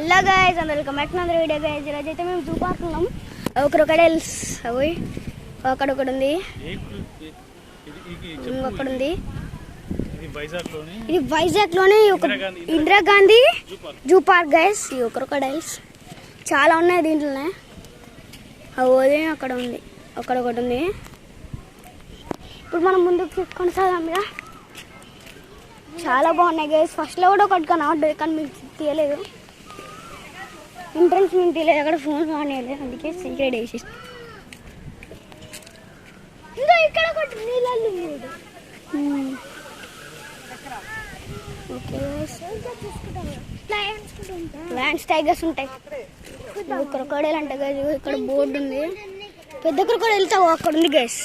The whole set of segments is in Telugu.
Hello guys, welcome back to another video guys. ఈరోజు అయితే మేము జూ పార్క్ ఉన్నాం. క్రొకడైల్స్ అవి అక్కడ ఒకటి ఉంది, అక్కడ ఉంది. ఇది వైజాగ్ లోని ఇందిరాగాంధీ జూ పార్క్ గైస్. ఈ క్రొకడైల్స్ చాలా ఉన్నాయి దీంట్లోనే. అవి అక్కడ ఉంది, అక్కడ ఒకటి ఉంది. ఇప్పుడు మనం ముందుకు కొనసాగాం. చాలా బాగున్నాయి గైస్. ఫస్ట్లో కూడా ఒకటి కనబడ్డది కానీ మీకు తీయలేదు, ఎంట్రన్స్ మేము తీయలేదు, అక్కడ ఫోన్ వాడలేదు, అందుకే సీక్రెట్ వేసి. ఇంకా ఇక్కడ ఒకటి నీళ్ళు లయన్స్ టైగర్స్ ఉంటాయి. క్రొకడైల్ అంటే గైస్ ఇక్కడ బోర్డు ఉంది. పెద్ద క్రొకడైల్ అక్కడ ఉంది గైస్.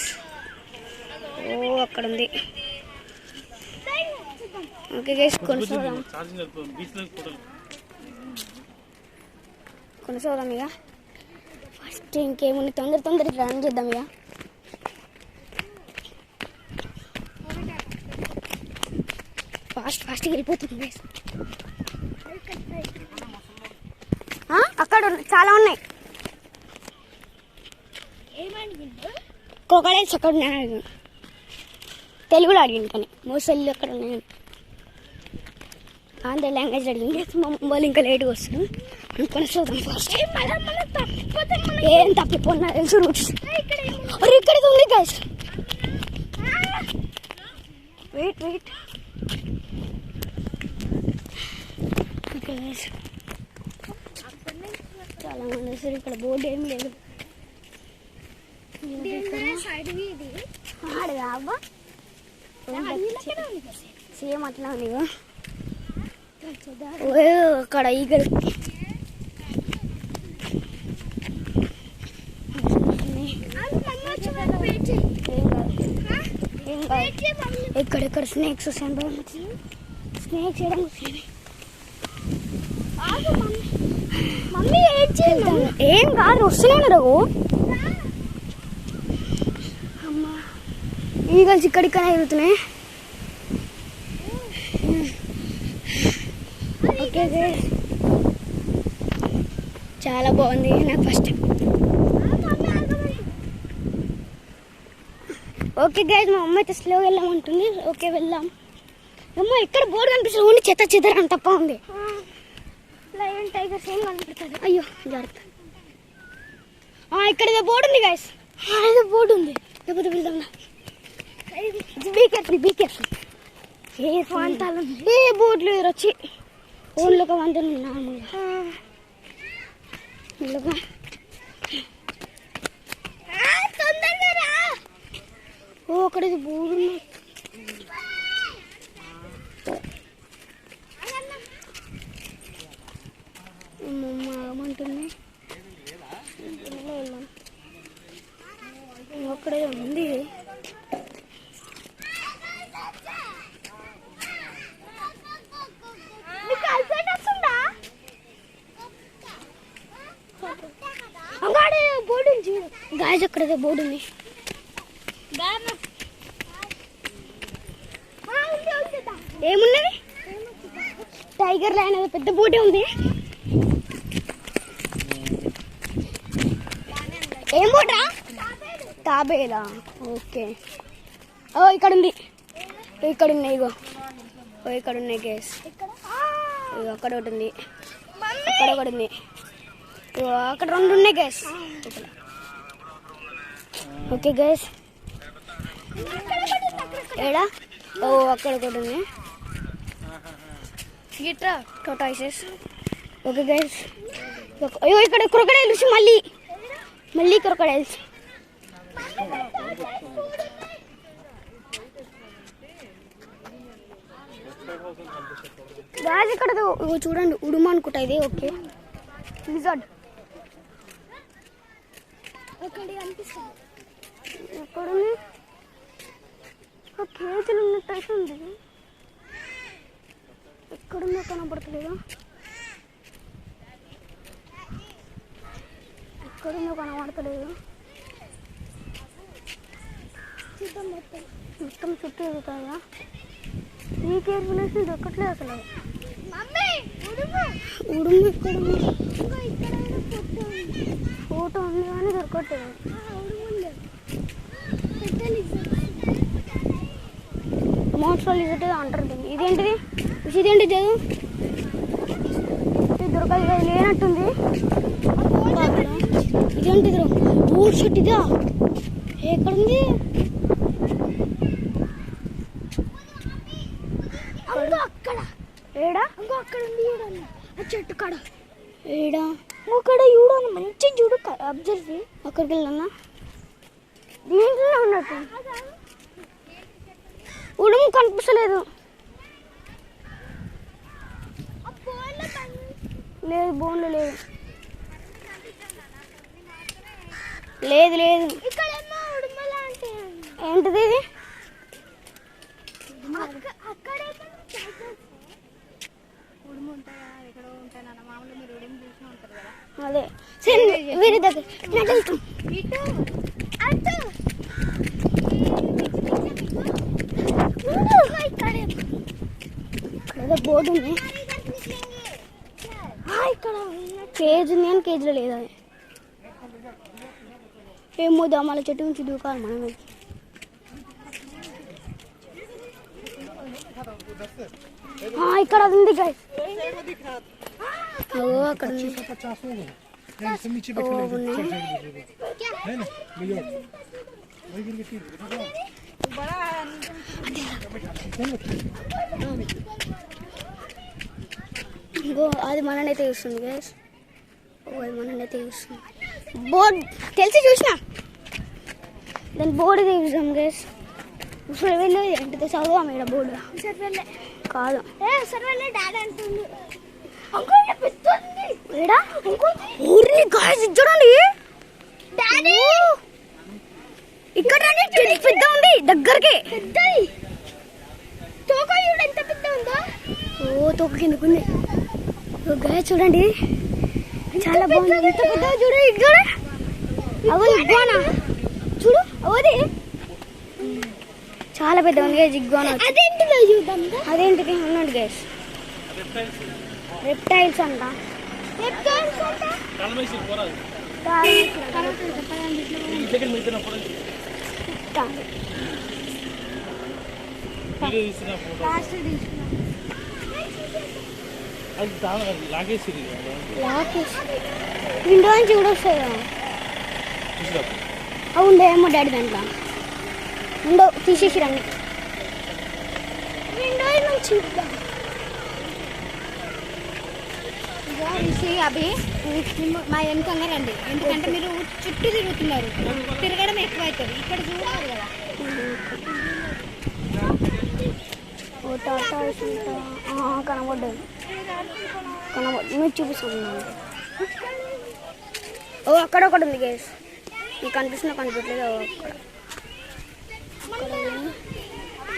ఓ అక్కడ ఉంది. ఓకే గైస్, కొనసాగుదాం ఇక. ఫస్ట్ ఇంకేముంది, తొందరగా రన్ చేద్దాం ఇక. ఫాస్ట్గా వెళ్ళిపోతుంది గైస్. అక్కడ చాలా ఉన్నాయి క్రొకడైల్స్. అక్కడ ఉన్నాయి, తెలుగులో అడిగింది కానీ మోసళ్ళు అక్కడ ఉన్నాయి. ఆంధ్ర లాంగ్వేజ్ అడిగింది. మా వాళ్ళు ఇంకా లేట్గా వస్తారు. కొనసాగుతాం ఫస్ట్. ఏం తప్పిపోయినా తెలుసు రూట్స్. ఇక్కడ ఉంది గైస్. వెయిట్ చాలా మంది వస్తారు. ఇక్కడ బోర్డు ఏం లేదు. అబ్బా సేమ్ అట్లా ఉంది. అక్కడ ఈగలు ఎక్కడెక్కడ స్నేక్స్ వస్తాయి. స్నేక్స్ ఏం కాదు, వస్తున్నాయి రఘు. అమ్మా ఈగల్స్ ఇక్కడిక్కడ ఎగురుతున్నాయి. ఓకే గైస్, చాలా బాగుంది. నాకు ఫస్ట్ ఓకే గైస్, మా అమ్మ అయితే స్లోగా వెళ్ళామంటుంది. ఓకే వెళ్దాం. అమ్మ ఇక్కడ బోర్డు కనిపిస్తుంది, ఓన్లీ చెత్త అని తప్ప ఉంది. లయన్ టైగర్స్ ఏం కనిపిస్తుంది. అయ్యో జాగ్రత్త. ఇక్కడ ఏదో బోర్డు ఉంది గైస్. ఏదో బోర్డు ఉంది, లేకపోతే వెళ్దాం. Be careful. ఏ బోర్డులు వచ్చి ఓన్లో ఒక వంతెన నార్మల్గా. ఓ అక్కడ ఇది బోర్డు ఉంది. ఏమంటుంది అక్కడే ఉంది. బోర్డు ఉంది గాయస్, అక్కడ బోర్డు ఉంది. ఏమున్నది? టైగర్ లైన్ పెద్ద బోర్డే ఉంది. ఏం బోర్డా? తాబేలా. ఓకే. ఓ ఇక్కడ ఉంది, ఇక్కడ ఉన్నాయి. ఇగో ఇక్కడ ఉన్నాయి గైస్. ఇగో అక్కడ ఒకటి ఉంది, అక్కడ ఒకటి ఉంది. ఇగో అక్కడ రెండు ఉన్నాయి గైస్. ఓకే గైస్, ఏడా? ఓ అక్కడ ఒకటి ఉంది. టోటాయిసెస్. ఓకే గైస్, అయ్యో ఇక్కడ క్రొకడైల్స్. మళ్ళీ క్రొకడైల్స్. గాయస్ ఇక్కడ చూడండి, ఉడుమ అనుకుంటా ఇది. ఓకే లిజర్డ్ ఎక్కడుంది? కేజీలు ఉన్నట్టయితే ఉంది. ఎక్కడుందో కనబడతలేదు. మొత్తం చుట్టూ ఎదుగుతాయా? ఈ కేర్ఫుల్నెస్ దొక్కట్లేదు అసలు. ఉడుము ఇక్కడ ఫోటో ఉంది కానీ దొరకట్లేదు. మోన్స్ట్రల్ లిజర్ట్ అంటారు దీన్ని. ఇదేంటిది? ఇదేంటి చదువు? ఇది దొరకదు, లేనట్టుంది. ఇదేంటిది? బోర్డ్ షర్ట్ ఇదా? ఎక్కడుంది? అక్కడ ఏడా? అక్కడ ఉంది చూడండి ఆ చెట్టు కాడ. ఏడా? అక్కడ చూడండి, మంచి చూడు, అబ్జర్వ్. అక్కడికి వెళ్ళన్నా దీంట్లోనే ఉన్నట్టు. ఉడుము కనిపిస్తలేదు. లేదు, బోన్లో లేదు. లేదు లేదు. ఏంటిది ఇది? అదే వేరే దగ్గర బోర్డు ఉంది. ఇక్కడ కేజ్ ఉంది అని కేజీలో లేదా? ఏమో దమాల చెట్టు నుంచి దూకాలి మనమే. ఇక్కడ ఉంది గైస్. అక్కడ అది మననైతే చూస్తుంది గైస్. అది మననైతే చూస్తుంది. బోర్డ్ తెలిసి చూసిన దాని బోర్డు చూసాం గైస్. సర్వేలో ఏంటితో చదువు మేడ బోర్డు కాదు. డాడీ అంటుంది చూడండి. ఇక్కడ పెద్ద ఉంది దగ్గరికి. ఎంత పెద్ద ఉందో. ఓ తోక కిందకుంది. చూడండి చాలా బాగుంది. ఎంత పెద్ద చూడు. చూడు అవి ఇగ్వానా. చూడు అవది చాలా పెద్ద ఉంది. ఇగ్వానా అదేంటిది ఉన్నాడు గైస్. రెప్టైల్స్ అంట. విండో నుంచి కూడా వస్తాయి కదా. అవుండే ఏమో డాడీ దాంట్లో ఉండో తీసేసిరండి. విండో నుంచి అవి మా వెనుకంగా రండి. ఎందుకంటే మీరు చుట్టూ తిరుగుతున్నారు, తిరగడం ఎక్కువ అవుతుంది. ఇక్కడ చూడాలి కదా. కనబడ్డది మీరు చూపిస్తున్నాను. ఓ అక్కడ ఒకటి ఉంది గైస్. మీకు కనిపిస్తున్నా కనిపించలేదు.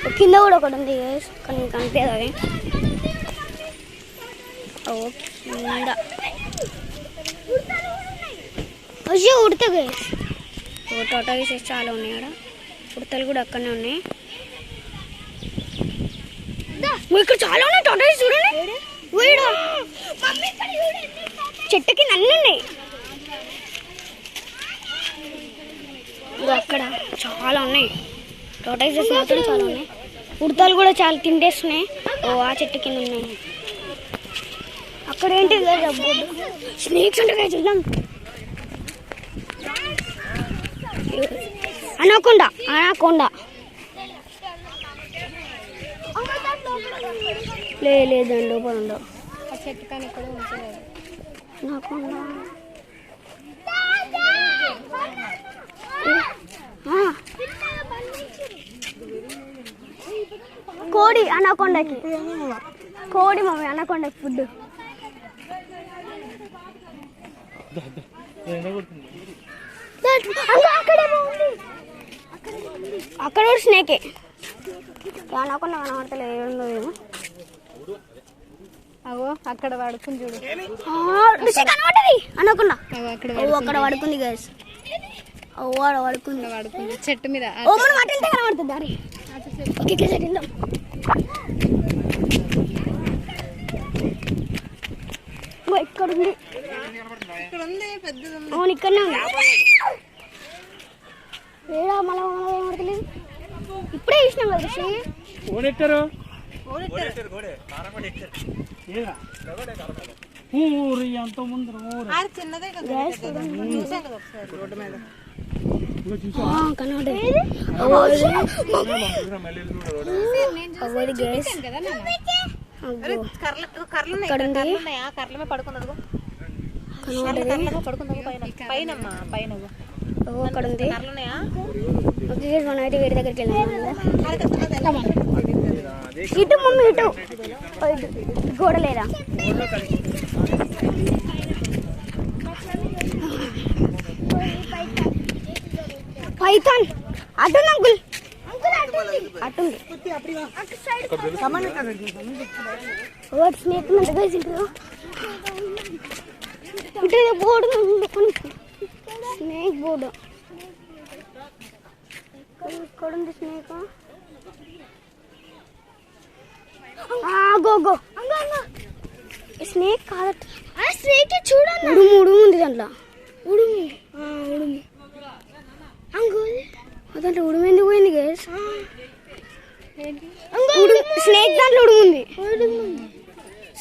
అక్కడ కింద కూడా ఒకటి ఉంది గైస్, కానీ మీకు కనిపించదు అవి. అయ్యో ఉడతా గైస్. టోటా గీసెస్ చాలా ఉన్నాయి. ఆడ ఉడతలు కూడా అక్కడనే ఉన్నాయి. ఇక్కడ చాలా ఉన్నాయి టోటా గీస్. చూడండి చెట్టు కింద అన్నీ ఉన్నాయి. అక్కడ చాలా ఉన్నాయి టోటా గీసెస్ మాత్రం చాలా ఉన్నాయి. ఉడతలు కూడా చాలా తింటేస్తున్నాయి. ఓ ఆ చెట్టు కింద ఉన్నాయి. అక్కడ ఏంటి స్నేక్స్ ఉంటాయి చూద్దాం. అనకుండా అనకుండా లేదండి లోపల ఉండవు. చెట్టు కానీ ఇక్కడ అనకుండా కోడి అనకొండకి. కోడి మమ్మీ అనకొండకి ఫుడ్. అక్కడ కూడా స్నేకే అనకుండా కనబడతలేదు. ఏముందో ఏమో. అగో అక్కడ పడుకుంది చూడు. కనబడ్డది అనకుండా. అక్కడ పడుకుంది గైస్. పడుకుంది చెట్టు మీద. మనం అటు వెళ్తే కనబడుతుంది దారి. ఓకే ఇక్కడ ఉంది. అవును ఇక్కడనే ఉంది. ఏడా మళ్ళా ఏమడతలేదు. ఇప్పుడే చూసినాం కదా శ్రీ. అక్కడ ఉంది. మనమైతే వేరే దగ్గరికి వెళ్ళాము. ఇటు మమ్మీ ఇటు గోడ లేదా పైథాన్ అటు అంకుల్ అటుంది. స్నేక్ బోర్డు స్నేక్ బోర్డు ఇక్కడ ఉంది. స్నేక్ గో స్నేక్ కాదట. స్నేక్ చూడండి. ఉడుము ఉంది దాంట్లో. ఉడుము దాంట్లో ఉడుము ఎందుకు పోయింది గైస్? స్నేక్ దాంట్లో ఉడుము ఉంది.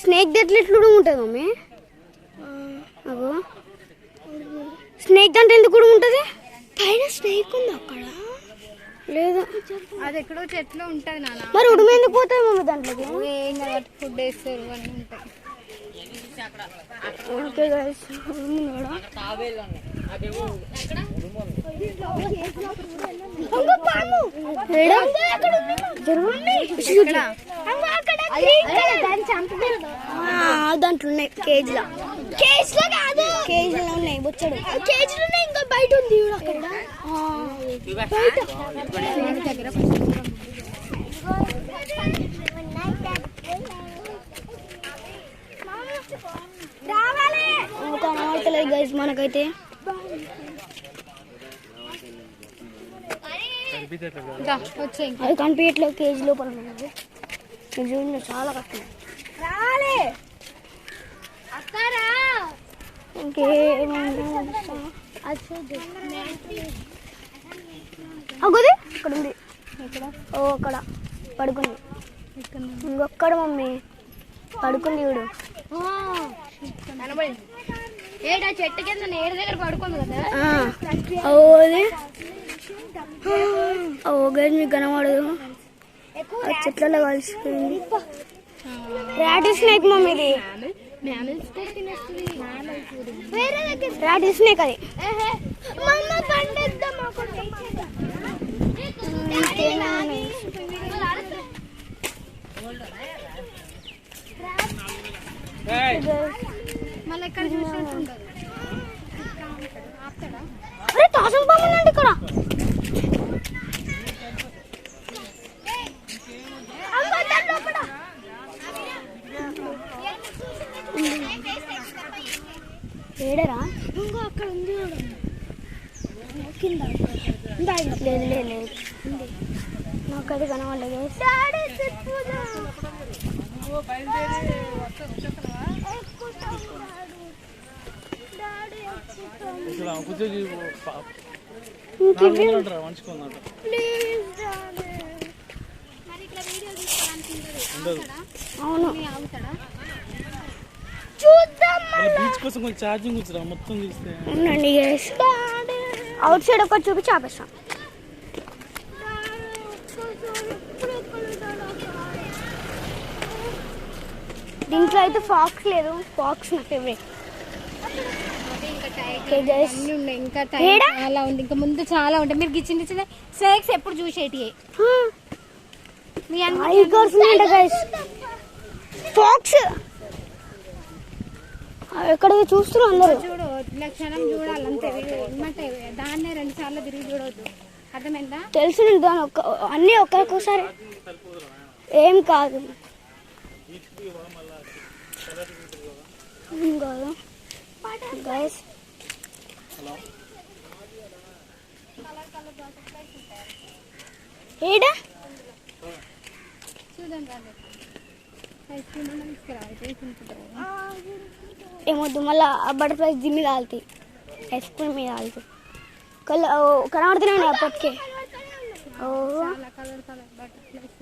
స్నేక్ దాంట్లో ఎట్లా ఉడుము ఉంటుంది మమ్మీ? అగో స్నేక్ దాంట్లో ఎందుకు ఉడుము ఉంటుంది? పైన స్నేక్ ఉంది అక్కడ లేదు. అది ఎక్కడో చెట్లు ఉంటుంది నాన్న. మరి ఉడుము ఎందుకు పోతుంది మమ్మీ దాంట్లోకి? ఫుడ్ వేస్తారు అన్నీ ఉంటాయి. ఓకే గైస్ దాంట్లో ఉన్నాయి. కేజీలో ఉన్నాయి. బొచ్చడు కేజీలో ఉన్నాయి. ఇంకా బయట ఉంది అక్కడ కనబడతలేదు గైస్ మనకైతే. అది కనిపించట్లేదు. కేజీ లోపల చాలా కష్టం. ఇంకేముంది ఇక్కడ ఉంది. ఓ అక్కడ పడుకుంది. ఇంకొక్కడ మమ్మీ పడుకుంది చూడు. చెట్టు కింద నేడు దగ్గర పడుకుంది కదా. మీకు కనబడదు. చెట్లలో కలిసిపోయింది. రాటిల్ స్నేక్ మమ్మీ ఇది. రాటిల్ స్నేక్ అది. మళ్ళీ ఎక్కడ చూసినట్టు అరే తాసం పాముందండి ఇక్కడ. ఏడరా ఇంకో అక్కడ ఉంది. లేదు లేదు నాకు అది కనబడలేదు. అవును అవునండి అవుట్ సైడ్ ఒక చూపించి ఆపేస్తాం. దీంట్లో అయితే ఫాక్స్ లేదు. ఫాక్స్ నా ఫేవరెట్. ఇంకా చాలా ఉంది. ఇంకా ముందు చాలా ఉంటాయి. మీరు చిన్న చిన్న స్నేక్స్ ఎప్పుడు చూసేటి ఫాక్స్ ఎక్కడ చూస్తున్నారు అందరూ. చూడు లక్షణం చూడాలి అంతే. దాన్నే 2 సార్లు తిరిగి చూడవద్దు. అర్థమైందా? తెలుసు దాని అన్నీ ఒక్కసారి ఏం కాదు. కాదు గైస్ ఏడా చూడండి ఐస్ క్రీమ్ అన్న తీసుకురా అయితే తింటుంటావు. ఏమొద్దు మళ్ళీ ఆ బటర్ఫ్లైస్ దీని మీద ఆలుతాయి, ఐస్ క్రీమ్ మీద ఆలుతాయి. కనబడుతూనే ఉన్నాయి అప్పటికే. ఓ చాలా కలర్ బటర్ఫ్లైస్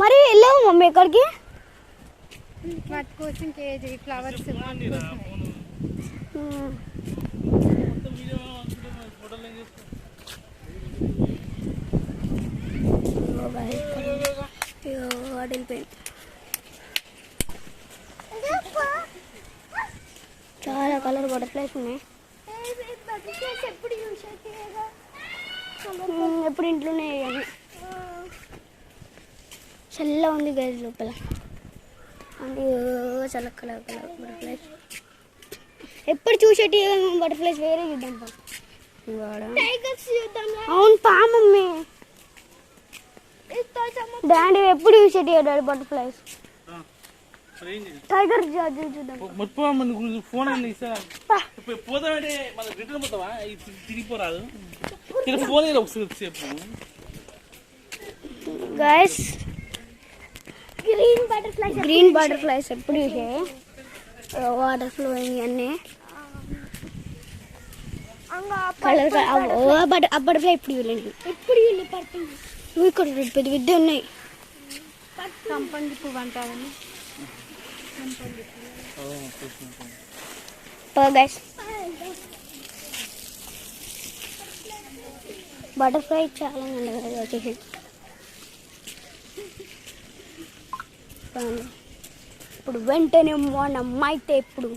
మరి వెళ్ళావు మమ్మీ ఎక్కడికి? వాటి కోసం కేజీ ఫ్లవర్స్ వాటి కోసం. చాలా కలర్ బటర్ఫ్లైస్ ఉన్నాయి. ఎప్పుడు ఇంట్లోనే వేయాలి. చల్ల ఉంది గైస్ లోపల, అంటే చాలా కలర్ బటర్ఫ్లైస్. ఎప్పుడు చూసేటి బటర్ఫ్లైస్ వేరే చూద్దాం. అవును పా మమ్మీ, డాడీ ఎప్పుడు చూసేటి డాడీ బటర్ఫ్లైస్. టైగర్ చూద్దాం. ఫోన్ పోతామంటే మన రిటర్న్ పోతావా? తిరిగిపోరాదు. ఫోన్ ఒకసేపు గైస్ గ్రీన్ బటర్ఫ్లైస్ ఎప్పుడు చూసే వాటర్ ఫ్లోయింగ్ అన్నీ కలర్. ఆ బటర్ఫ్లై ఎప్పుడు చూడండి, నువ్వు ఇక్కడ పెద్ద పెద్ద ఉన్నాయి. సంపంగి పువ్వు అంటారని గైస్ బటర్ఫ్లై చాలా వచ్చేసి. ఇప్పుడు వెంటనే మనం అయితే ఇప్పుడు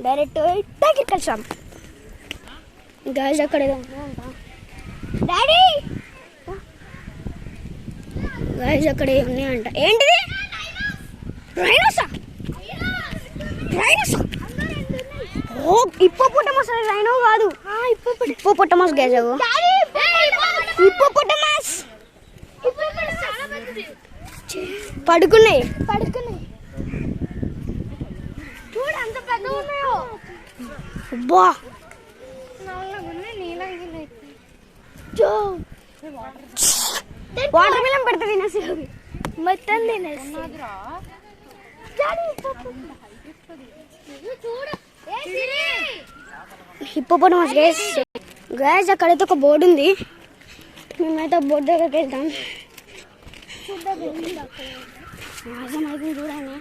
డైరెక్ట్ టైగర్ కలిసాం. గైస్ అక్కడ డాడీ గైస్ అక్కడ ఉన్నాయంట. ఏంటిది? రైనోసా. ఓ హిప్పోపోటమస్, రైనో కాదు, హిప్పోపోటమస్ గైస్. హిప్పోపోటమస్ పడుకున్నాయి. చూడు అంత పెద్దగా ఉన్నాయో. అబ్బా వాటర్ మిలన్ పెడితే తినేసి మొత్తం తినేసి. Hippopotamus guys. గైస్ అక్కడైతే ఒక బోర్డు ఉంది, మేమైతే బోర్డు దగ్గరికి వెళ్తాం. చూడండి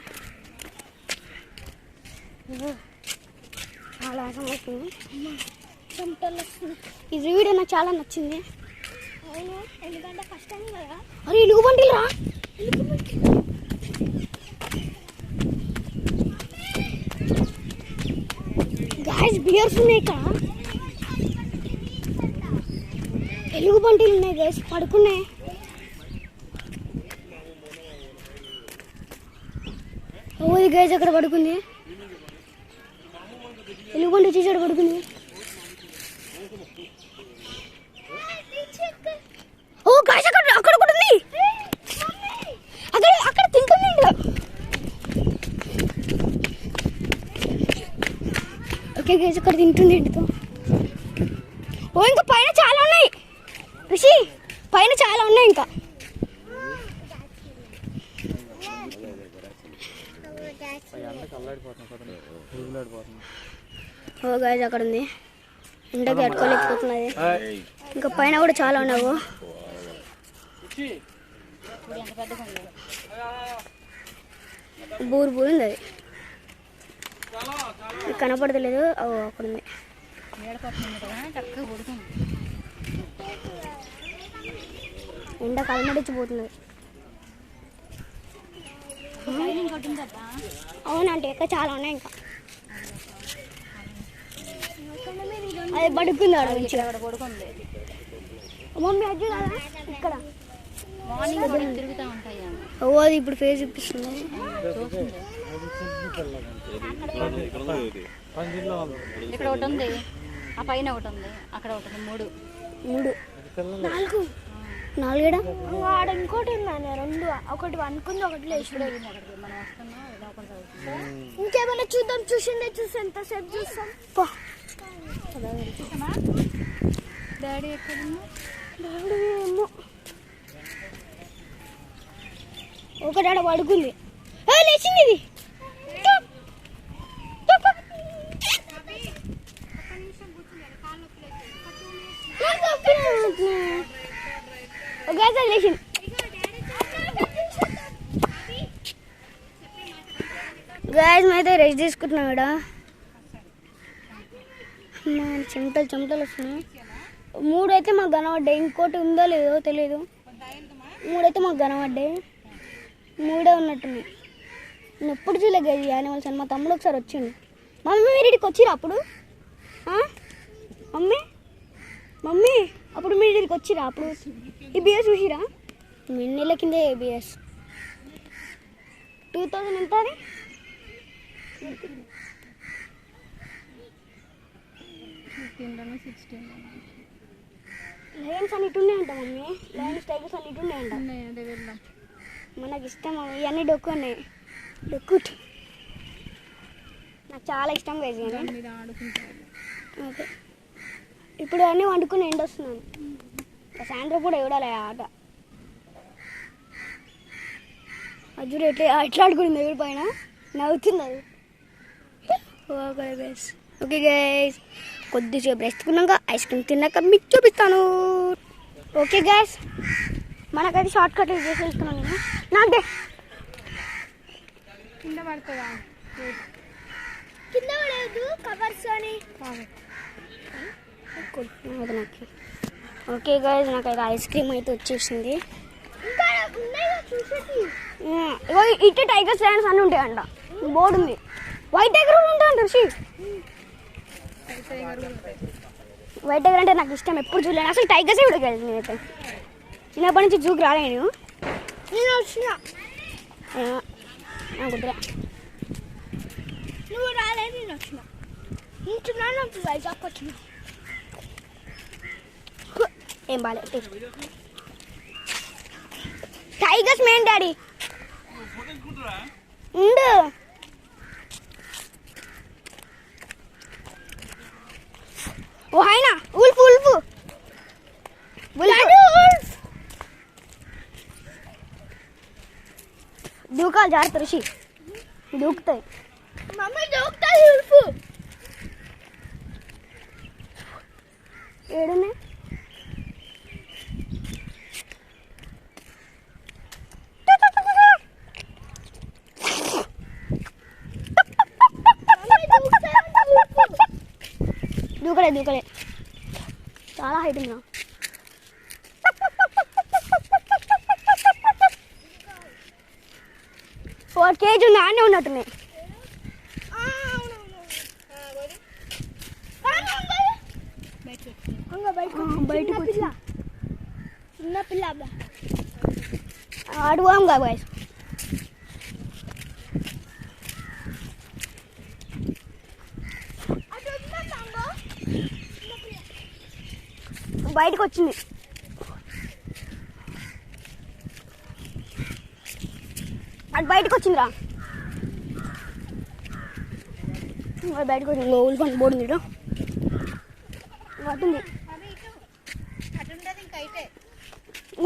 చాలా ఆసం అవుతుంది. ఈ వీడియో నాకు చాలా నచ్చింది. ఎందుకంటే ఫస్ట్ టైం కదా. అరే ఎలుగు బండిలు రా, గాయస్ బియర్స్ ఉన్నాయి ఇక్కడ, ఎలుగు బండిలు ఉన్నాయి గైస్ పడుకున్నాయి. ఓది గైస్ అక్కడ పడుకుంది, ఎలుగుబంటి చూసాడు పడుకుంది. ఓ గైస్ అక్కడ అక్కడ కూడా ఉంది, అక్కడ అక్కడ తింటుంది. ఓకే గైస్ అక్కడ తింటుంది ఇంటితో. ఓ ఇంకా పైన చాలా ఉన్నాయి రిషి, పైన చాలా ఉన్నాయి ఇంకా. ఓ గైస్ అక్కడ ఉంది, ఎండకి అట్టుకోలేకపోతున్నది. ఇంకా పైన కూడా చాలా ఉన్నావు. బూరు బూరు ఉంది, అది కనపడతలేదు. అక్కడ ఉంది. ఎండ కలమడిచ్చిపోతున్నది. అవునంటే ఇంకా చాలా ఉన్నాయి. ఇంకా అది పడుకుంది మమ్మీ, అది ఇక్కడ ఓ అది ఇప్పుడు ఫేస్ చూపిస్తుంది. ఇక్కడ ఒకటి ఉంది, ఆ పైన ఒకటి ఉంది, అక్కడ ఒకటి ఉంది. మూడు నాలుగు నాలుగేడా ఆడ ఇంకోటి ఉందా? రెండు, ఒకటి అనుకుంది, ఒకటి లేచి. ఇంకేమైనా చూద్దాం. చూసి ఎంతసేపు చూస్తాం. డాడీ ఎక్కడ? డాడీ ఏమో ఒకటి ఆడ పడుకుంది. లేచింది ఇది. ఓకే సార్ లేచింది. గాయస్ మేమైతే రెస్ట్ తీసుకుంటున్నాం ఇక్కడ. చెమటలు వస్తున్నాయి. 3 అయితే మాకు కనబడ్డాయి, ఇంకోటి ఉందో లేదో తెలియదు. 3 అయితే మాకు కనబడ్డాయి, 3 ఉన్నట్టున్నాయి. నేను ఎప్పుడు చూడలే గది యానిమల్స్ అని. మా తమ్ముడు ఒకసారి వచ్చిండు. మమ్మీ మీరు ఇక్కడికి వచ్చిరా అప్పుడు? మమ్మీ అప్పుడు మీరు ఇక్కడికి వచ్చిరా అప్పుడు? ఈ బిఎస్ చూసిరా? 2 నెలల కిందే బిఎస్ 2000 ఎంత అది? లయన్స్ అని ఇటు ఉన్నాయంట మమ్మీ. లయన్స్ టైగర్స్ అని ఇటు ఉన్నాయంట. మనకి ఇష్టం ఇవన్నీ డొక్కు ఉన్నాయి. డొక్కు నాకు చాలా ఇష్టం వేసి. ఓకే ఇప్పుడు అన్నీ వండుకుని ఎండ వస్తున్నాను. సాయంత్రం కూడా చూడాలి ఆట. అజ్జుడు ఎట్లా ఆడుకుంది ఎవరి పైన నవ్వుతుంది అది. ఓకే గైస్, ఓకే గైస్ కొద్దిసేపు రెస్ట్ తీసుకున్నాక ఐస్ క్రీమ్ తిన్నాక మీకు చూపిస్తాను. ఓకే గైస్ మనకైతే షార్ట్ కట్ చేసి వెళ్తున్నాను నేను. నాకే కింద పడుతుందా? కింద పడదు కవర్స్ అని. ఓకే గైస్ నాకైతే ఐస్ క్రీమ్ అయితే వచ్చేసింది. ఇటు టైగర్స్ ల్యాండ్స్ అన్నీ ఉంటాయంట. బోర్డు ఉంది. వైట్ టైగర్ కూడా ఉంటాయంట ఋషి. వైట్ టైగర్ అంటే నాకు ఇష్టం, ఎప్పుడు చూడలేను అసలు. టైగర్సే కూడా కలిసి నేనైతే చిన్నప్పటి నుంచి జూకి రాలేను. నేను వచ్చిన కుదరా, నువ్వు రాలేదు, నేను వచ్చిన ఇంచున్నాను వైజాగ్ వచ్చిన. ఏం బాలే టైగర్స్ మెయిన్ డాడీ ఉండు. ఓ హాయినా ఉల్ఫ్ ఉల్ఫ్ దూకాలు జారుతారు ఋషి, దూకుతాయి. మమ్మీ దూకుతాయి. ఉల్ఫ్ ఏడున్నాయి? దూకలే చాలా హైట్ ఉందా. ఫోర్ కేజీ ఉంది, ఆనే ఉన్నట్టున్నాయి. బయటకు చిన్న పిల్ల అడుగుదాం కదా బాయ్స్. బయటకు వచ్చింది. అది బయటకు వచ్చిందిరా, బయటకు వచ్చింది. ఉల్ఫ్ అని బోర్డు ఉంది అటుంది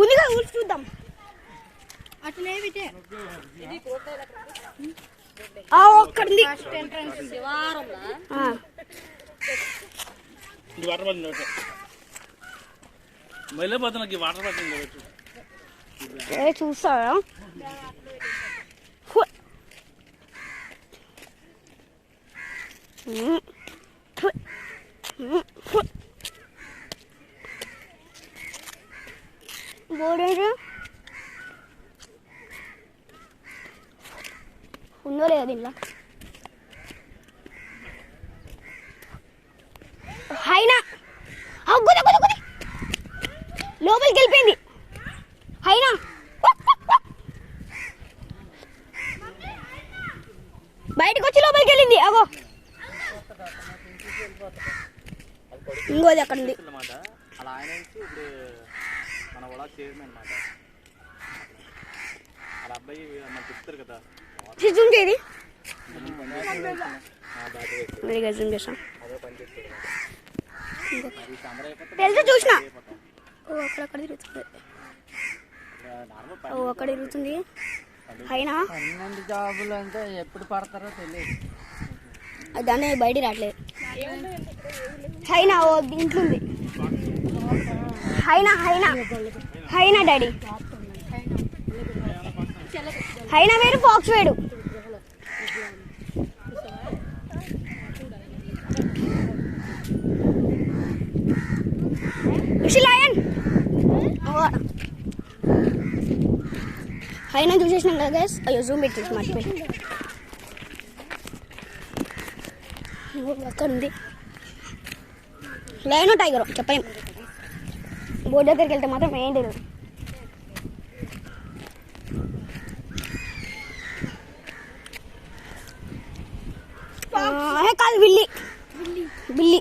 ఉందిగా. ఉల్ఫ్ చూద్దాం. ఒక్కడుంది. చూస్తారా? బోర్డు ఉందో లేదా దీనిలో? హైనా లోపలికి వెళ్ళిపోయింది. హైనా బయటకు వచ్చి లోపలికి వెళ్ళింది. అగో ఇంకోది అక్కడ ఉంది. జూమ్ చేయది జూమ్ చేస్తాం. తెలుసు చూసిన. అక్కడ తిరుగుతుంది. అక్కడ తిరుగుతుంది. అయినా పర్మనెంట్ జాబులు అంటే ఎప్పుడు పడతారో తెలియదు. దాన్ని బయట రావట్లేదు. హైనా ఓ ఇంట్లో ఉంది. హైనా హైనా హైనా డాడీ హైనా వేరు ఫాక్స్ వేడు. లయన్ హైనా చూసేసినాం కదా గైస్. అయ్యో జూమ్ పెట్టి మర్చిపోయి. అక్కడ ఉంది లయన్ టైగర్ చెప్పలేం. బోర్డు దగ్గరికి వెళ్తే మాత్రం ఏం తెలియదు. కాదు బిల్లి బిల్లి.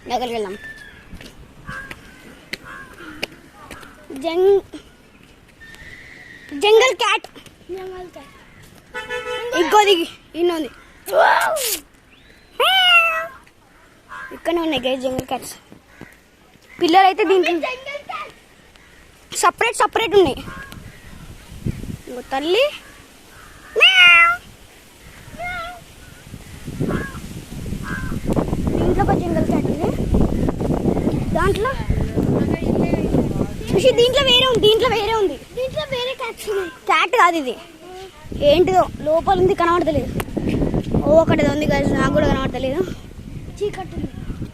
దగ్గరికి వెళ్దాం. జంగల్ క్యాట్ ఇంకోది ఇన్నోంది. ఇక్కడనే ఉన్నాయి గైస్ జంగల్ క్యాట్స్. పిల్లలు అయితే దీంట్లో సపరేట్ ఉన్నాయి. ఇంకో తల్లి దీంట్లో ఒక జంగల్ క్యాట్ ఉంది. దాంట్లో దీంట్లో వేరే ఉంది. క్యాట్ కాదు ఇది. ఏంటిదో లోపల ఉంది కనబడతలేదు. ఒకటి ఉంది కదా నాకు కూడా కనబడతలేదు.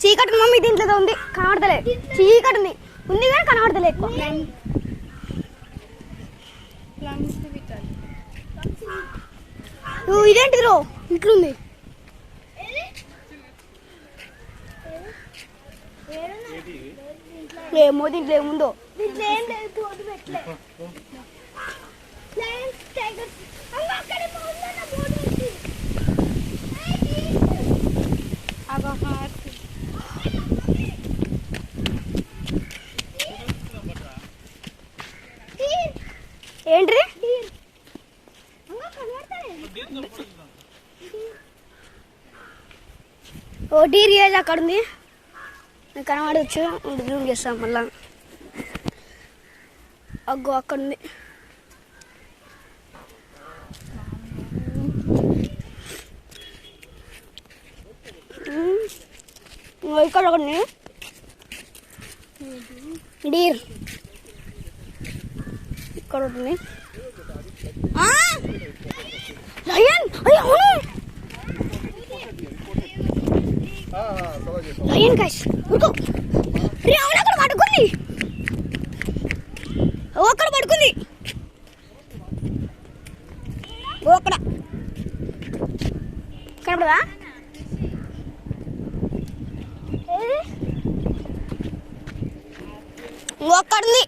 చీకటి మమ్మీ దీంట్లో ఉంది కనబడతలేదు. చీకటి ఉంది కానీ కనబడతలేదు ఎక్కువ. ఇదేంటిది రో ఇట్లుంది. ఏమో దీంట్లో ఏముందో. ఏంటిది ఓ డీర్ ఏజ్ అక్కడ ఉంది. కనబడవచ్చు. జూమ్ చేస్తాం మళ్ళా. అగ్గో అక్కడ ఉంది. ఇక్కడ ఒకటి డీర్ ఇక్కడ ఉంటుంది. లయన్ లయన్ గైస్ అక్కడ పడుకుంది. అక్కడ పడుకుంది. అక్కడ కనపడదా? అక్కడ ఉంది.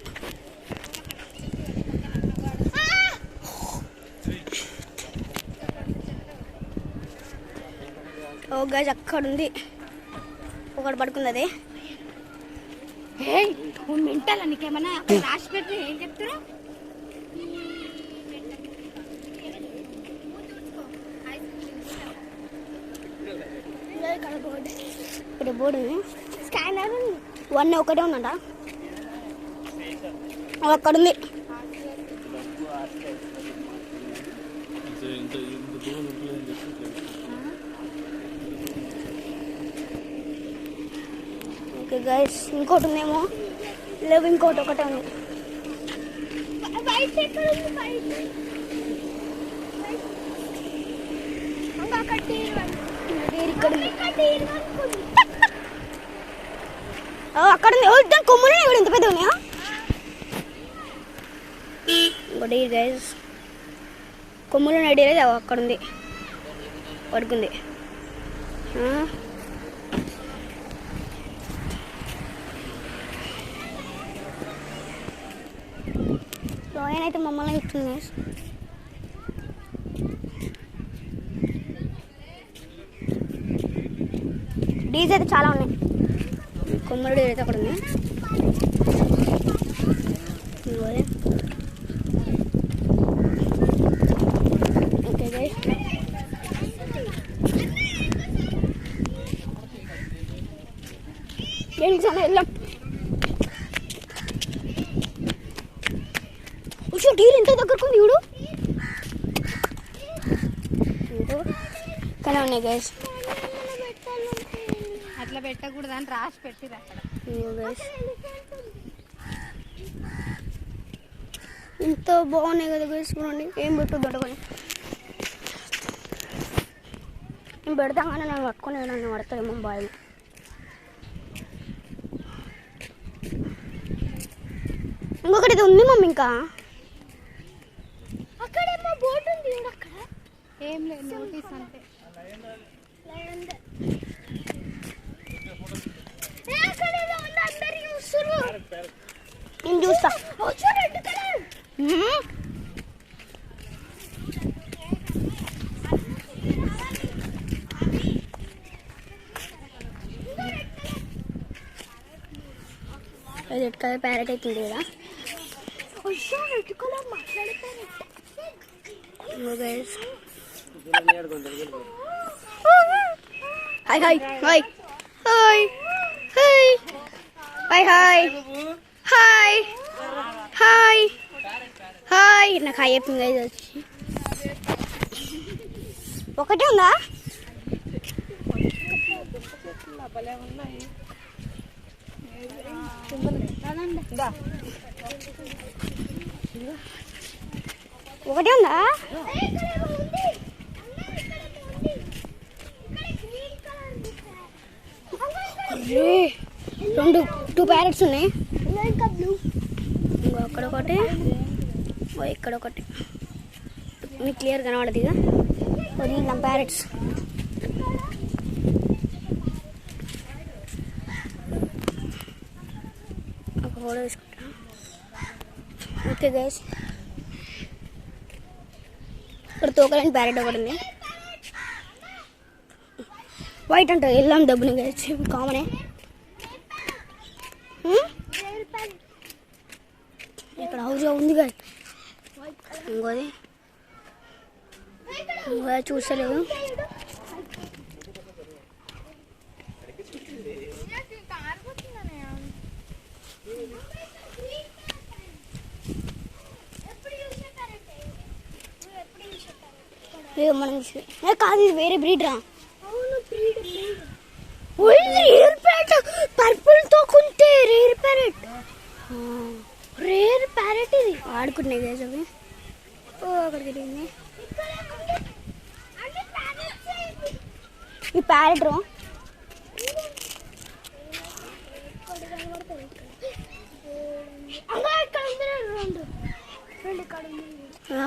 ఓ గైస్ అక్కడ ఉంది. ఒకటి పడుకుంది. అదే మెంటల్ నీకేమన్నా రాసి పెట్టి ఏం చెప్తున్నా? ఇక్కడ బోర్డు స్కానర్ 1 ఒకటే ఉందంట. అక్కడ ఉంది. ఓకే గైస్ ఇంకోటి ఉందేమో. లేవు ఇంకోటి ఒకటే ఉంది. అక్కడ ఉంది. కొమ్ములు కూడా ఎంత పెద్ద ఉన్నాయా? ఇంకోటి గైస్ కొమ్ములు నడియలేదు. అక్కడ ఉంది పడుకుంది. లయన్ అయితే మమ్మల్ని ఇస్తుంది. డీజ్ అయితే చాలా ఉన్నాయి. కొమ్మరుడు అయితే అక్కడ ఉంది. ఓకే గైస్ వెళ్ళాం. కానీ ఉన్నాయి గైస్. అట్లా పెట్టకూడదు అని రాసి పెట్టిరు అక్కడ. గైస్ ఇంత బాగున్నాయి కదా గైస్. చూడండి ఏం పెట్టొద్దు అడగని. నేను పెడతాం కానీ నన్ను పట్టుకొని నన్ను పడతాయేమో బాయ్. ఇంకొకటి ఇది ఉంది మమ్మీ ఇంకా. అక్కడేమో బోట్ ఉంది అక్కడ. ఏం లేదు నోటీస్ అంటే. నేను చూస్తా. రెడ్ కలర్ ప్యారెట్ అవుతుంది కదా. Hi hi hi hi hi hi hi hi hi. నాకు హాయ్ చెప్పింది ఇది వచ్చి. ఒకటే ఉందా? ఒకటే ఉందా? టూ ప్యారెట్స్ ఉన్నాయి. అక్కడ ఒకటి ఇక్కడ ఒకటి. మీకు క్లియర్ కనబడదు ఇక. వదిలినాం ప్యారెట్స్. ఒక ఫోటో తీసుకుంటా. ఓకే గైస్, ఇక్కడ తోకలేని ప్యారెట్ ఒకటి ఉంది. వైట్ అంటే వెళ్ళాం డబ్బుని గైస్, కామనే. ఇక్కడ హౌస్ ఉంది కదా. ఇంకోది చూసలేవు. మనం కాదు, ఇది వేరే బ్రీడ్ రా. రేర్ ప్యారెట్, పర్పుల్ తో కుంటే రేర్ ప్యారెట్. రేర్ ప్యారెట్ ఇది. ఆడుకున్నాయి గైస్ అవి. అక్కడికి వెళ్ళింది ఈ ప్యారెట్ రా.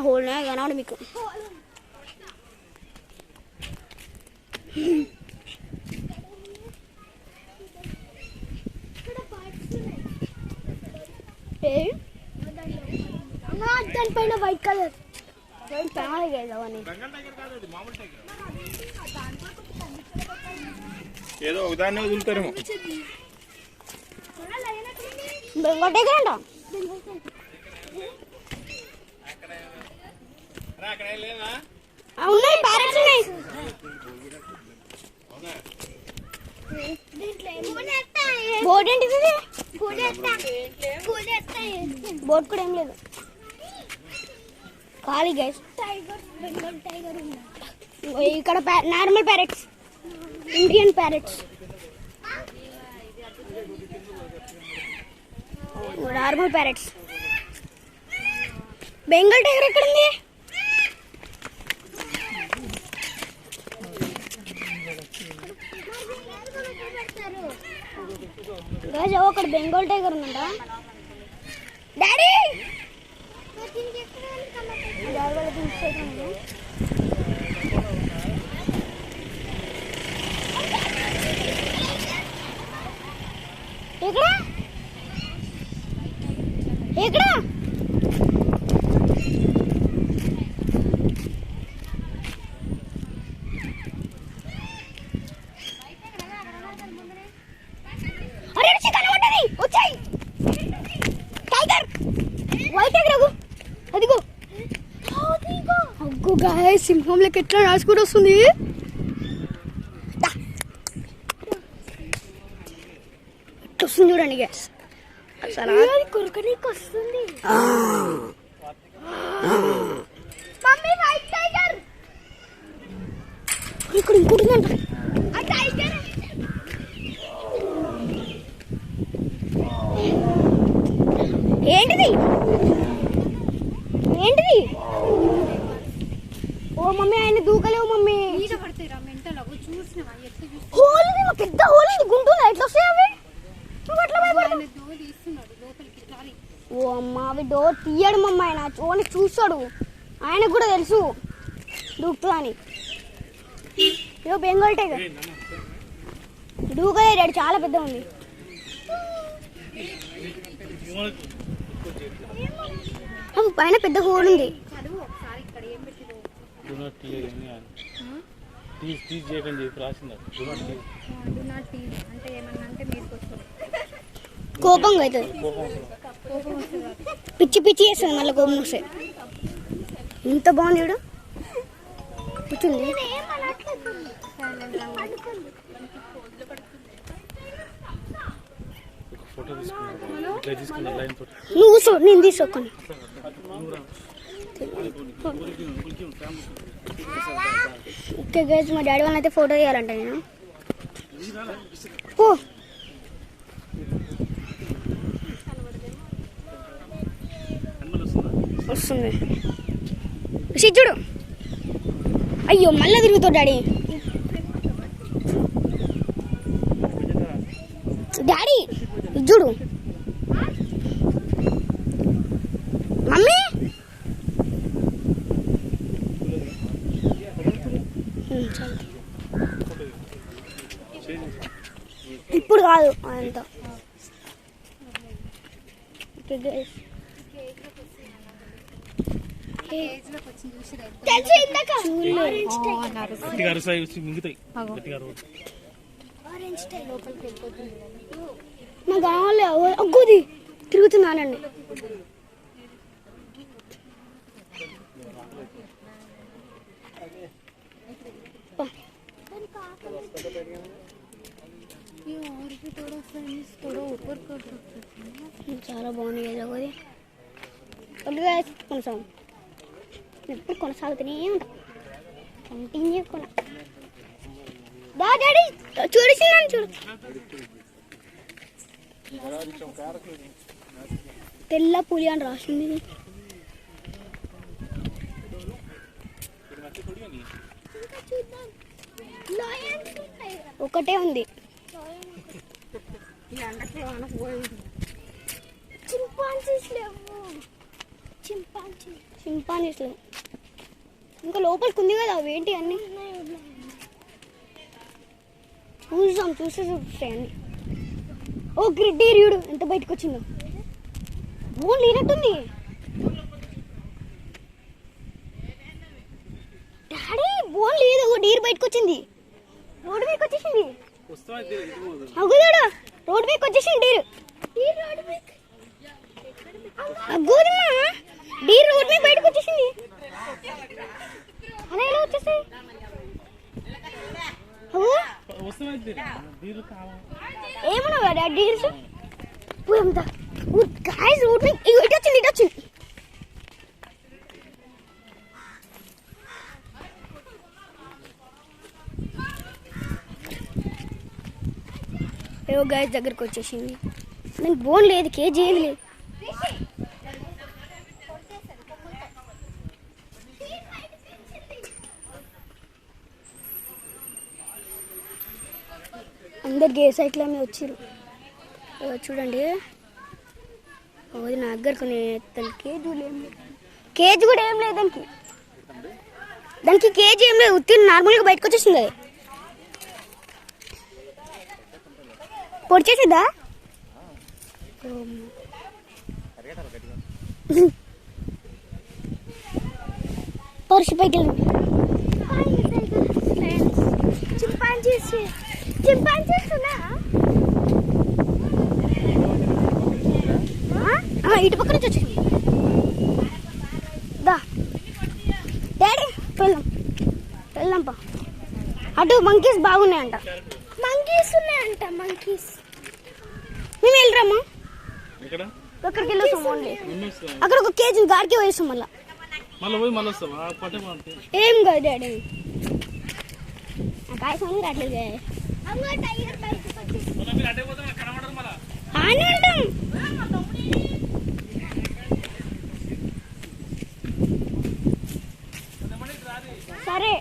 హోల్ కనబడు మీకు. దానిపైన వైట్ కలర్ ఏదో ఒకదాన్ని వదులుతారేమో. బెంగాల్ టైగర్ అంట. ఉన్నాయి ప్యారెట్స్ ఉన్నాయి. బోట్ ఏంటిది? బోట్ కూడా ఏం లేదు, ఖాళీ గైస్. ఇక్కడ normal parrots, Indian parrots, normal parrots. Bengal tiger ఎక్కడ ఉంది? అక్కడ బెంగాల్ టైగర్ ఉందంట. డాడీ ఎక్కడ ఎక్కడ? సింహం లెక్క ఎట్లా రాసుకుంటూ వస్తుంది. వస్తుంది చూడండి గ్యాస్. అసలు కొరకనీకి వస్తుంది. ఇక్కడ ఇంకుంటుందంట. ఏంటిది ఏంటిది? ఓ మమ్మీ ఆయన దూకలేవు మమ్మీ. మీద పడతాయిరా మెంటల్ అవి చూసినవా ఎట్లా చూసి హోల్ ఉంది, పెద్ద హోల్ ఉంది, గుంటుంది. ఎట్లా వస్తాయి అవి? నువ్వు ఎట్లా భయపడతావు? ఆయన డోర్ తీస్తున్నాడు లోపలికి రాలి. ఓ అమ్మ అవి డోర్ తీయడు మమ్మ, ఆయన ఓని చూస్తాడు. ఆయనకు కూడా తెలుసు దూకుతుందని. ఇదో బెంగాల్ టైగర్ దూకలేడు, చాలా పెద్ద ఉంది. అవి పైన పెద్ద హోల్ ఉంది. చదువు ఒకసారి ఇక్కడ ఏం పెట్టిరు డు నాట్ టీవీ అంటే ఏమన్నా అంటే మీరు వస్తారు కోపంగా అవుతుంది, కోపం వస్తుంది. పిచ్చి పిచ్చి చేస్తుంది మళ్ళీ కోపం వస్తాయి. ఇంత బాగుంది చూడు, కూర్చుంది. నువ్వు కూర్చో, నేను తీసుకోను. ఓకే గైస్, మా డాడీ వాళ్ళని అయితే ఫోటో తీయాలంట. నేను ఓ వస్తుంది సిద్ధుడు. అయ్యో మళ్ళీ తిరుగుతావు డాడీ. డాడీ ఇజ్జుడు మమ్మీ. ఇప్పుడు కాదు అంత. కేజ్లోకి వచ్చి చూసిరా లోపలికి వెళ్ళిపోతుంది. నాకు కావాలి అగ్గోది తిరుగుతున్నానండి. చాలా బాగుంది కదా అది కొనసాగు. ఎప్పుడు కొనసాగుతూనే ఉంటా, కంటిన్యూ డాడీ చూడేసిందని చూడు. తెల్ల పులి అని రాసింది. ఒకటే ఉంది. చింపాంజీస్ లేవు. ఇంకా లోపలికి ఉంది కదా, అవేంటి అన్ని చూసాం చూస్తాయి అన్ని. ఓ గ్రిడ్డీరియుడు ఎంత బయటకు వచ్చిందో. బోన్ లేనట్టుంది డాడీ, బోన్ లేదు. ఓ డీర్ బయటకు వచ్చింది, రోడ్డు మీదకి వచ్చేసింది. అగ్గుదాడా రోడ్డు మీదకి వచ్చేసింది డీర్. అగ్గోదమ్మా డీర్ రోడ్డు మీద బయటకు వచ్చేసింది. అలా ఎలా వచ్చేసాయి? ఏమన్నా డాడీ డీర్స్ ఎంత గాయస్ రోడ్ మీద ఇటు వచ్చింది, ఇటు వచ్చింది. ఏవో గాయస్ దగ్గరికి వచ్చేసింది. నేను బోన్ లేదు, కేజీ ఏది లేదు. అందరు గే సైకిల్ మీద వచ్చారు చూడండి. అది నా దగ్గర కొన్ని కేజీ ఏం లేదు, కేజీ కూడా ఏం లేదు దానికి. దానికి కేజీ ఏం లేదు, ఉత్తి నార్మల్గా బయటకు వచ్చేసింది. అది పొడిచేసిద్దా? పర్సు పైకి వెళ్ళండి. ఇటు పక్క నుంచి వచ్చింది. దా డాడీ వెళ్దాంపా. అటు మంకీస్ బాగున్నాయంట. మంకీస్ ఉన్నాయంట. మంకీస్ మేము వెళ్ళరామా? అక్కడికి వెళ్ళొస్తాం. ఓన్లీ అక్కడ ఒక కేజీ గాడికి వేస్తాం. మళ్ళీ ఏం కాదు డాడీ. గాయస్ మళ్ళీ రావట్లేదు గాయస్. మొన్న మీరు అటే పోతే మనకు కనబడరు మళ్ళా. ఆనే ఉంటాం. సరే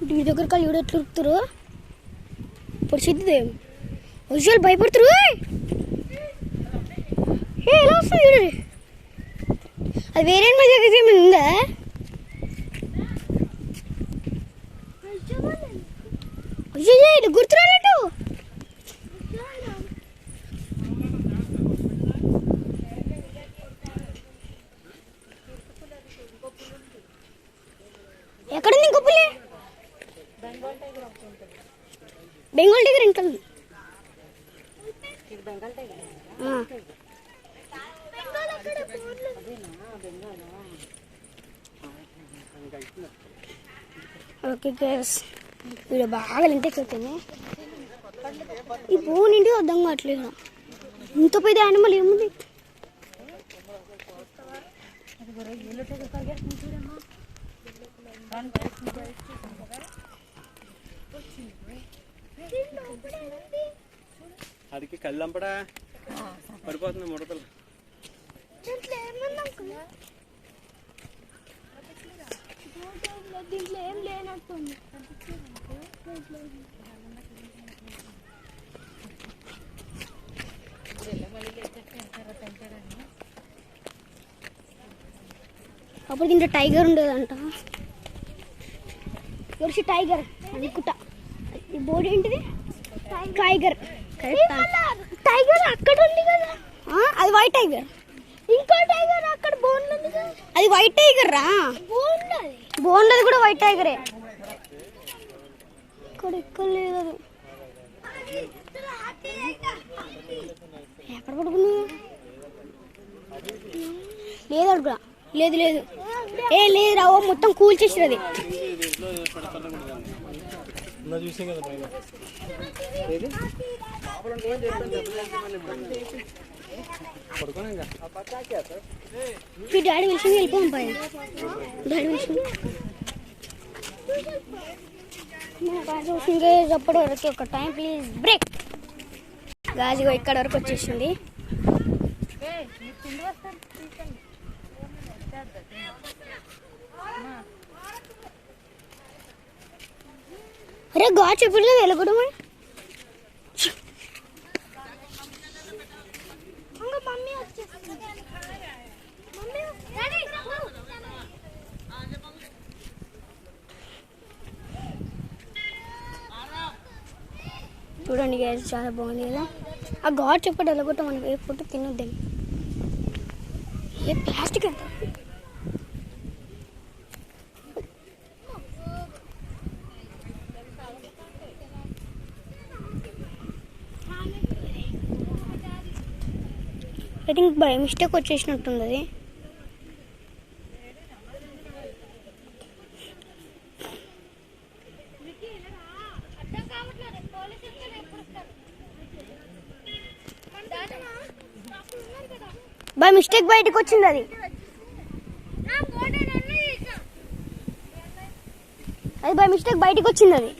దీని దగ్గర కాళ్ళు ఎవడు ఎట్లా ఉరుకుతారు ఇప్పుడు సిద్ధిదేం విజువల్ భయపడుతురు. ఎలా వస్తుంది చూడండి. అది వేరే మధ్య ఉందా? అయ్యో గుర్తురాలేటు. ఎక్కడుంది ఇంకో పులి? బెంగాల్ టైగర్ ఇంకా ఓకే గైస్ వీడు బాగా ఇంత ఎక్కుతుంది. ఈ ఫోన్ ఇంటికి అర్థం కావట్లేదు. ఇంత పెద్ద యానిమల్ ఏముంది? అడికి కళ్ళంపడా పడిపోతుంది ముడతలు. దీంట్లో ఏం లేనట్టుంది. అప్పుడు దీంట్లో టైగర్ ఉండేదంట. ఎవరి టైగర్ అనుకుంటా. ఈ బోర్డు ఏంటిది? టైగర్. టైగర్ అక్కడ ఉంది కదా, అది వైట్ టైగర్. ఇంకో టైగర్ అక్కడ బోన్ ఉంది కదా, అది వైట్ టైగర్ రా. బోన్లది కూడా వైట్ టైగరే. ఇక్కడ ఎక్కడ లేదు అది. ఎక్కడ పడుకుంది? లేదు అడుగురా. లేదు లేదు లేదు రా. మొత్తం కూల్చేసారు అది. చూసాం కదా పైన. డాడీ విషయం వెళ్ళిపోయాం పైన. డాడీ విషయం అప్పటి వరకు ఒక టైం ప్లీజ్ బ్రేక్. గాజుగా ఇక్కడ వరకు వచ్చేసింది. అరే గాజు చెప్పలేదు వెళ్ళకూడదు. చూడండి గ్యాస్ చాలా బాగుంది కదా. ఆ గాడ్ చెప్పాడు వెళ్ళగొట్ట మనకి ఏ ఫోటో తినొద్దాం. ఏ ప్లాస్టిక్ ఎంత ఐ థింక్ బై మిస్టేక్ వచ్చేసినట్టుంది అది. బై మిస్టేక్ బయటకు వచ్చింది అది. అది బై మిస్టేక్ బయటకు వచ్చింది అది.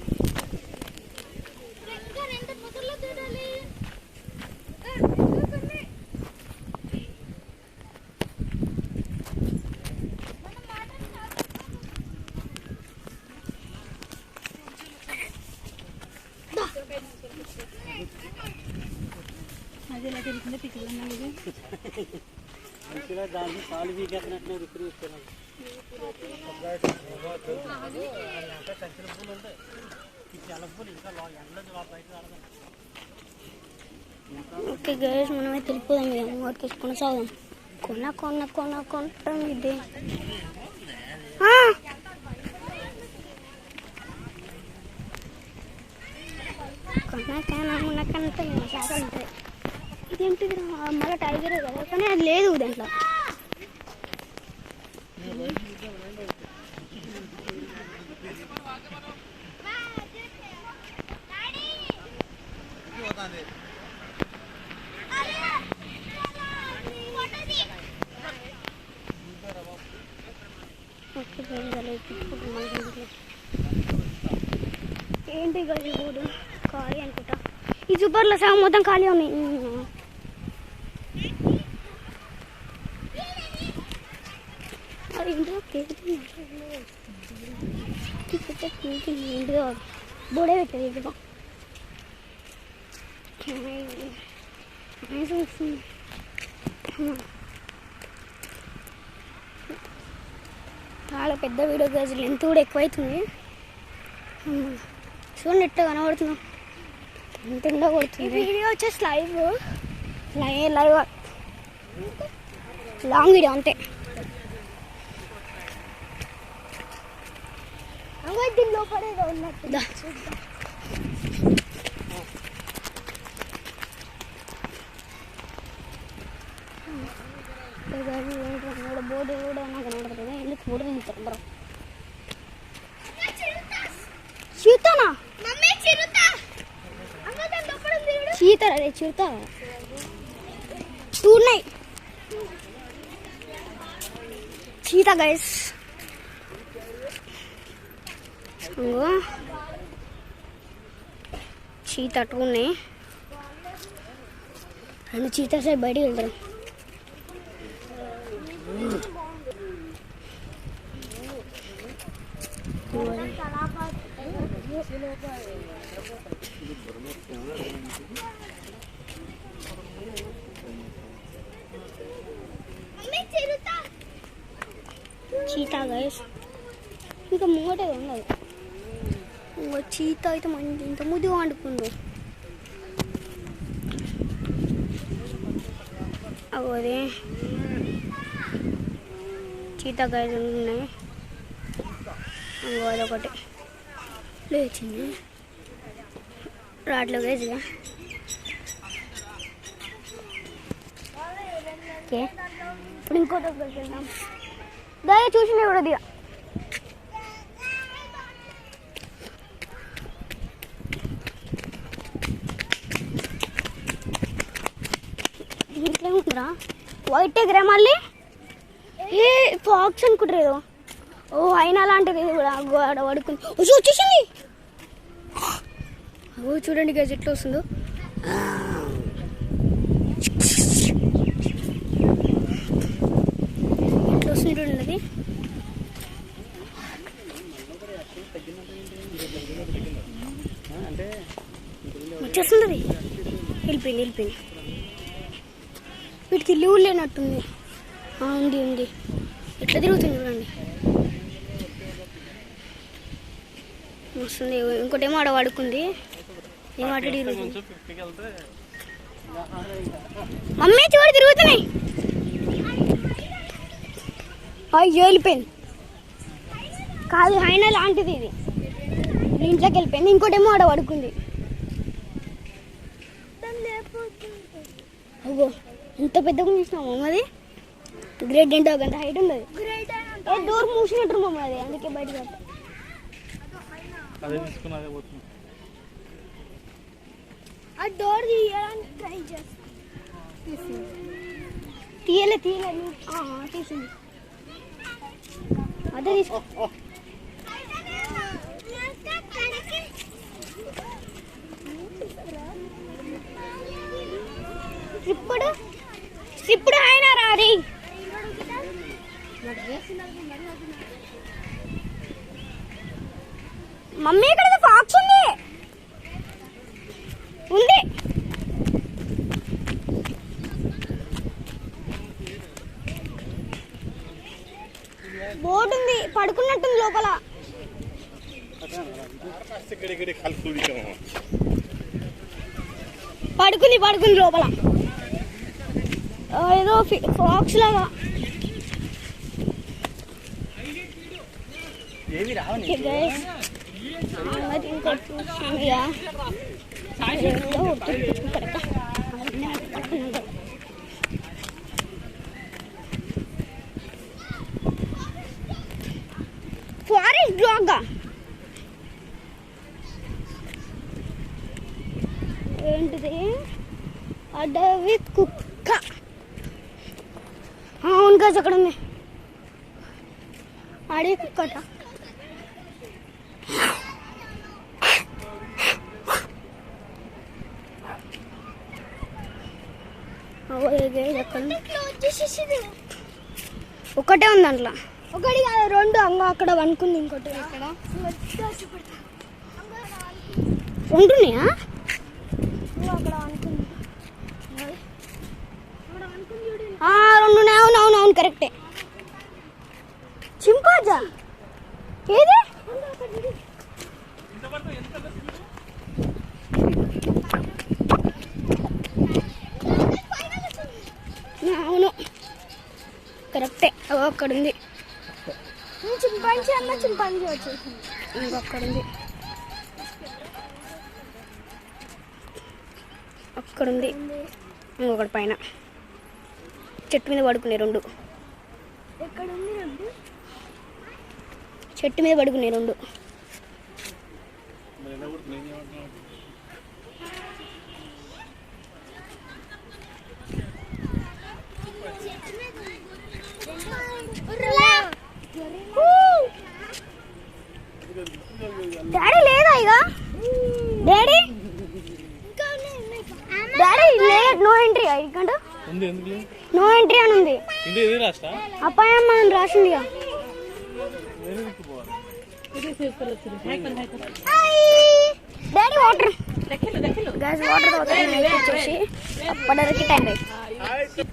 దాన్ని పాలు వీకెత్తినట్టు విసిరి ఓకే గైస్ మనమే తెలిపోదాం. ఇక వాటికి కొనసాగుదాం. కొంటాం ఇదే. కొనకంటే శాఖలు ఉంటాయి. ఇదేంటిది మళ్ళీ టైగర్ కదా, కానీ అది లేదు దాంట్లో. ఓకే ఏంటి గది బోర్డు ఖాళీ అనుకుంటా. ఈ సూపర్లో సగం మొత్తం ఖాళీ ఉన్నాయి. అది ఏంటో ఏంటిదో బోర్డే పెట్టేది ఇదిగో. చాలా పెద్ద వీడియో గేజ్ లెంత్ కూడా ఎక్కువైతుంది. చూడండి ఎట్లా కనబడుతున్నాం, ఎంత ఎండ కొడుతుంది. వీడియో వచ్చేసి లైవ్ లాంగ్ వీడియో అంతే. దీని లోపల ఉన్నట్టు బోర్డు కూడా నాకు కనబడుతుంది. వెళ్ళి ఫోటో తీస్తారు బ్రో. చిరుతానా చీతారా రే చిరుతారా ఉన్నాయి చీతా గైస్. చీత 2 ఉన్నాయి. 2 చీతా సైడ్ బయటికి వెళ్తారు. చీతా గైస్ ఇంకా ముంగటే ఉండదు. చీత అయితే మంచి ఇంత ముద్దుగా వండుకుంది. అదే చీతా గైస్ ఉన్నాయి. అదొకటి లేచింది రాట్లో గైజ్గా. ఓకే ఇప్పుడు ఇంకో దగ్గరికి వెళ్దాం. దయ చూసినా కూడా దిగా. దీంట్లో ఉంటుందా వైట్ ఎగరా మళ్ళీ ఏ ఫాక్స్ అనుకుంటారు. ఓ అయినా అలాంటిది ఇది కూడా గోడ పడుకుంది. వచ్చేసింది. ఓ చూడండి గజ్ ఎట్లా వస్తుందో. ఎట్లా వస్తుంది చూడండి. అది వచ్చేస్తుంది. అది వెళ్ళిపోయింది. వీటికి లీవ్ లేనట్టుంది. ఉంది ఎట్లా తిరుగుతుంది చూడండి. వస్తుంది. ఇంకోటేమో ఆడ పడుకుంది. ఏమో అటు తిరుగుతుంది. మమ్మీ చూడు తిరుగుతున్నాయి. అయ్యో వెళ్ళిపోయింది. కాదు అయినా లాంటిది ఇది. ఇంట్లోకి వెళ్ళిపోయింది. ఇంకోటేమో ఆడ పడుకుంది. అగో ఎంత పెద్దగా చూసినాము. అది గ్రేట్ ఏంటో అంత హైట్ ఉండదు. డోర్ మూసినట్టు మమ్మల్ని. అది అందుకే బయటకు ఆ డోర్ తీయడానికి ట్రై చేస్తా. తీయలే తీసింది. అదే తీసుకో. ఇప్పుడు ఆయన రాది. మమ్మీ ఇక్కడ ఫాక్స్ ఉంది. బోర్డు ఉంది. పడుకున్నట్టుంది లోపల. పడుకుంది లోపల. ఏదో ఫాక్స్ లాగా. ఫారెస్ట్ డాగ్ ఏంటిది? అడవి కుక్క. అవును గజ్ అక్కడ ఉంది. అడవి కుక్కట ఒకటే ఉంది దాంట్లో ఒకటి కాదు రెండు అంగ అక్కడ అనుకుంది ఇంకోటి ఇక్కడ రెండు ఉన్నాయా అక్కడ అనుకుంది రెండు ఉన్నాయి అవును అవును అవును కరెక్టే చింపాజా ఏది అవును కరెక్టే అక్కడ ఉంది చింపాంజీ అన్న చింపాంజీ వచ్చేసింది ఇంకొక్కడ ఉంది అక్కడుంది ఇంకొకటి పైన చెట్టు మీద పడుకునే రెండు చెట్టు మీద పడుకునే రెండు డాడీ లేదా ఇక డాడీ డాడీ లేదు నో ఎంట్రీ ఇక్కడ ఉంది ఎందుకు నో ఎంట్రీ అని ఉంది ఇది ఇది రాస్తా అపాయమ్మ అని రాసింది డాడీ వాటర్ గ్యాస్ వాటర్ వచ్చేసి అప్పటికి టైం అయింది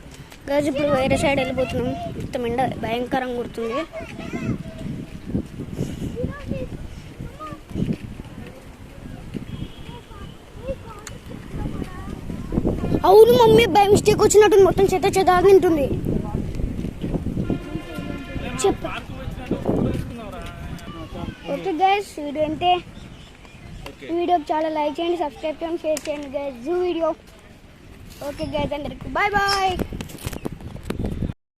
గ్యాస్ ఇప్పుడు వేరే సైడ్ వెళ్ళిపోతున్నాం మొత్తం ఎండ భయంకరంగా కుడుతుంది అవును మమ్మీ బై మిస్టేక్ వచ్చినట్టు మొత్తం చెత్త చెత్త తింటుంది చెప్పు ఓకే గైస్ వీడియో అంటే వీడియోకి చాలా లైక్ చేయండి సబ్స్క్రైబ్ చేయండి షేర్ చేయండి guys zoo video okay guys అందరికి బాయ్ బాయ్